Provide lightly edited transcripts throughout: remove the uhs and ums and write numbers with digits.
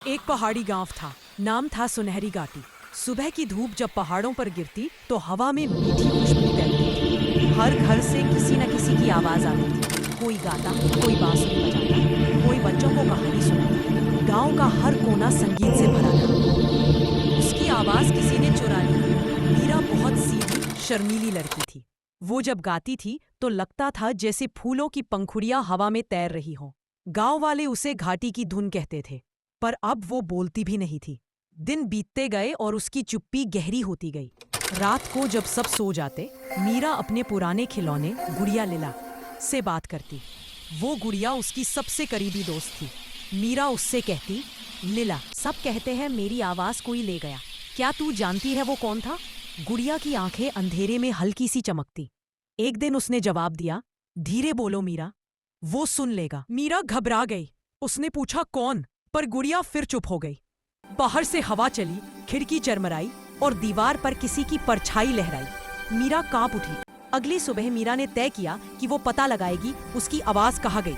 एक पहाड़ी गांव था। नाम था सुनहरी घाटी। सुबह की धूप जब पहाड़ों पर गिरती तो हवा में मीठी खुशबू फैलती थी। हर घर से किसी न किसी की आवाज आती थी। कोई गाता, कोई बांसुरी बजाता, कोई बच्चों को कहानी सुनाता। गांव का हर कोना संगीत से भरा था। उसकी आवाज किसी ने चुरा ली। मीरा बहुत सीधी, शर्मीली लड़की थी। वो जब गाती थी तो लगता था जैसे फूलों की पंखुड़ियां हवा में तैर रही हों। गांव वाले उसे घाटी की धुन कहते थे, पर अब वो बोलती भी नहीं थी। दिन बीतते गए और उसकी चुप्पी गहरी होती गई। रात को जब सब सो जाते, मीरा अपने पुराने खिलौने गुड़िया लीला से बात करती। वो गुड़िया उसकी सबसे करीबी दोस्त थी। मीरा उससे कहती, लीला, सब कहते हैं मेरी आवाज कोई ले गया, क्या तू जानती है वो कौन था? गुड़िया की आंखें अंधेरे में हल्की सी चमकती। एक दिन उसने जवाब दिया, धीरे बोलो मीरा, वो सुन लेगा। मीरा घबरा गई। उसने पूछा कौन, पर गुड़िया फिर चुप हो गई। बाहर से हवा चली, खिड़की चरमराई और दीवार पर किसी की परछाई लहराई। मीरा कांप उठी। अगली सुबह मीरा ने तय किया कि वो पता लगाएगी उसकी आवाज कहाँ गई।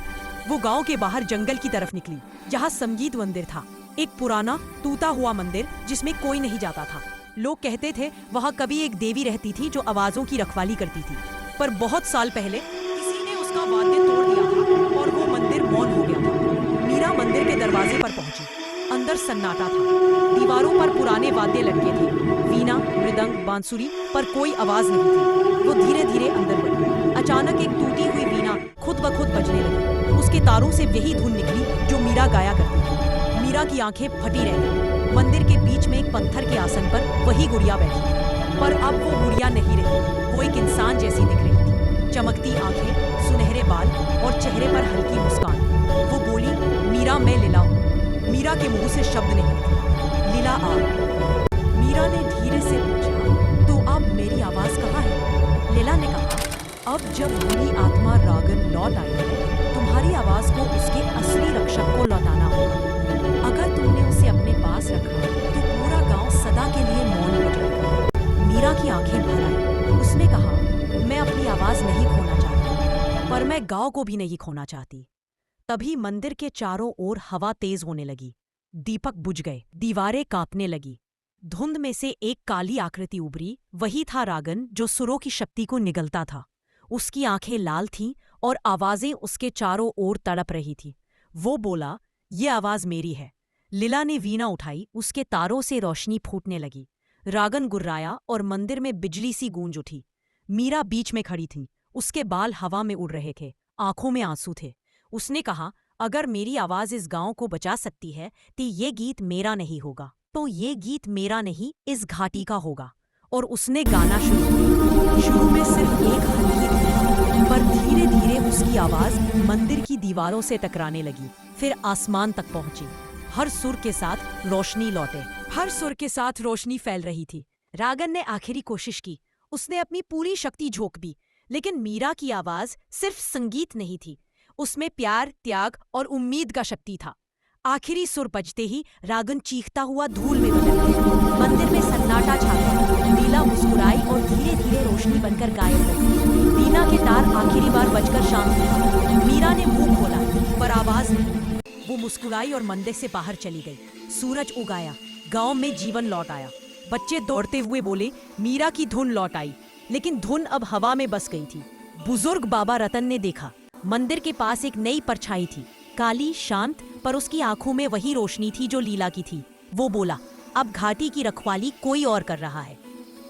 वो गांव के बाहर जंगल की तरफ निकली, जहाँ संगीत मंदिर था। एक पुराना टूटा हुआ मंदिर जिसमें कोई नहीं जाता था। लोग कहते थे वहाँ कभी एक देवी रहती थी जो आवाजों की रखवाली करती थी, पर बहुत साल पहले किसी ने उसका वाद्य तोड़ दिया था और वो मंदिर मौन हो गया था। मीरा मंदिर के दरवाजे पर पहुंची। अंदर सन्नाटा था। दीवारों पर पुराने वाद्य लटके थे, वीणा, मृदंग, बांसुरी, पर कोई आवाज नहीं थी। वो धीरे धीरे अंदर बढ़ी। अचानक एक टूटी हुई वीणा खुद ब खुद बजने लगी। उसके तारों से वही धुन निकली जो मीरा गाया करती थी। मीरा की आंखें फटी रह गईं। मंदिर के बीच में एक पत्थर के आसन पर वही गुड़िया बैठी थी, पर अब वो गुड़िया नहीं रही। वो एक इंसान जैसी दिख रही थी। चमकती आंखें, सुनहरे बाल और चेहरे पर हल्की मुस्कान। वो बोली, मीरा, मैं लीला हूँ। मीरा के मुंह से शब्द नहीं निकले। लीला आ। मीरा ने धीरे से पूछा, तो अब मेरी आवाज कहाँ है? लीला ने कहा, अब जब बुरी आत्मा रागन लौट आई है, तुम्हारी आवाज को उसके असली रक्षक को लौटाना होगा। अगर तुमने उसे अपने पास रखा तो पूरा गांव सदा के लिए मौन हो जाएगा। मीरा की आंखें भर आई। उसने कहा, मैं अपनी आवाज नहीं खोना चाहती, पर मैं गांव को भी नहीं खोना चाहती। तभी मंदिर के चारों ओर हवा तेज होने लगी। दीपक बुझ गए, दीवारें कांपने लगी। धुंध में से एक काली आकृति उभरी। वही था रागन जो सुरों की शक्ति को निगलता था। उसकी आंखें लाल थीं और आवाजें उसके चारों ओर तड़प रही थी। वो बोला, ये आवाज मेरी है। लीला ने वीणा उठाई। उसके तारों से रोशनी फूटने लगी। रागन गुर्राया और मंदिर में बिजली सी गूंज उठी। मीरा बीच में खड़ी थी। उसके बाल हवा में उड़ रहे थे, आंखों में आंसू थे। उसने कहा, अगर मेरी आवाज इस गांव को बचा सकती है तो ये गीत मेरा नहीं होगा, तो ये गीत मेरा नहीं, इस घाटी का होगा। और उसने गाना शुरू किया। शुरू में सिर्फ एक हल्की धुन, पर धीरे धीरे उसकी आवाज मंदिर की दीवारों से टकराने लगी, फिर आसमान तक पहुंची। हर सुर के साथ रोशनी लौटे। हर सुर के साथ रोशनी फैल रही थी। रागन ने आखिरी कोशिश की। उसने अपनी पूरी शक्ति झोंक दी, लेकिन मीरा की आवाज सिर्फ संगीत नहीं थी, उसमें प्यार, त्याग और उम्मीद का शक्ति था। आखिरी सुर बजते ही रागन चीखता हुआ धूल में बदल गया। मंदिर में सन्नाटा छा गया। लीला मुस्कुराई और धीरे धीरे रोशनी बनकर गायब हो गई। वीणा के तार आखिरी बार बजकर शांत हुए। मीरा ने मुंह खोला, पर आवाज नहीं। वो मुस्कुराई और मंदिर से बाहर चली गई। सूरज उगाया, गांव में जीवन लौट आया। बच्चे दौड़ते हुए बोले, मीरा की धुन लौट आई। लेकिन धुन अब हवा में बस गई थी। बुजुर्ग बाबा रतन ने देखा, मंदिर के पास एक नई परछाई थी, काली, शांत, पर उसकी आंखों में वही रोशनी थी जो लीला की थी। वो बोला, अब घाटी की रखवाली कोई और कर रहा है।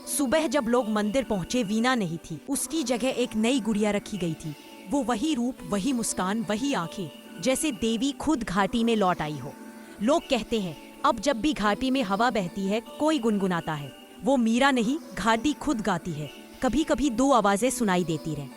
सुबह जब लोग मंदिर पहुंचे, वीणा नहीं थी। उसकी जगह एक नई गुड़िया रखी गई थी। वो वही रूप, वही मुस्कान, वही आंखें, जैसे देवी खुद घाटी में लौट आई हो। लोग कहते हैं, अब जब भी घाटी में हवा बहती है, कोई गुनगुनाता है। वो मीरा नहीं, घाटी खुद गाती है। कभी कभी दो आवाजें सुनाई देती रहे,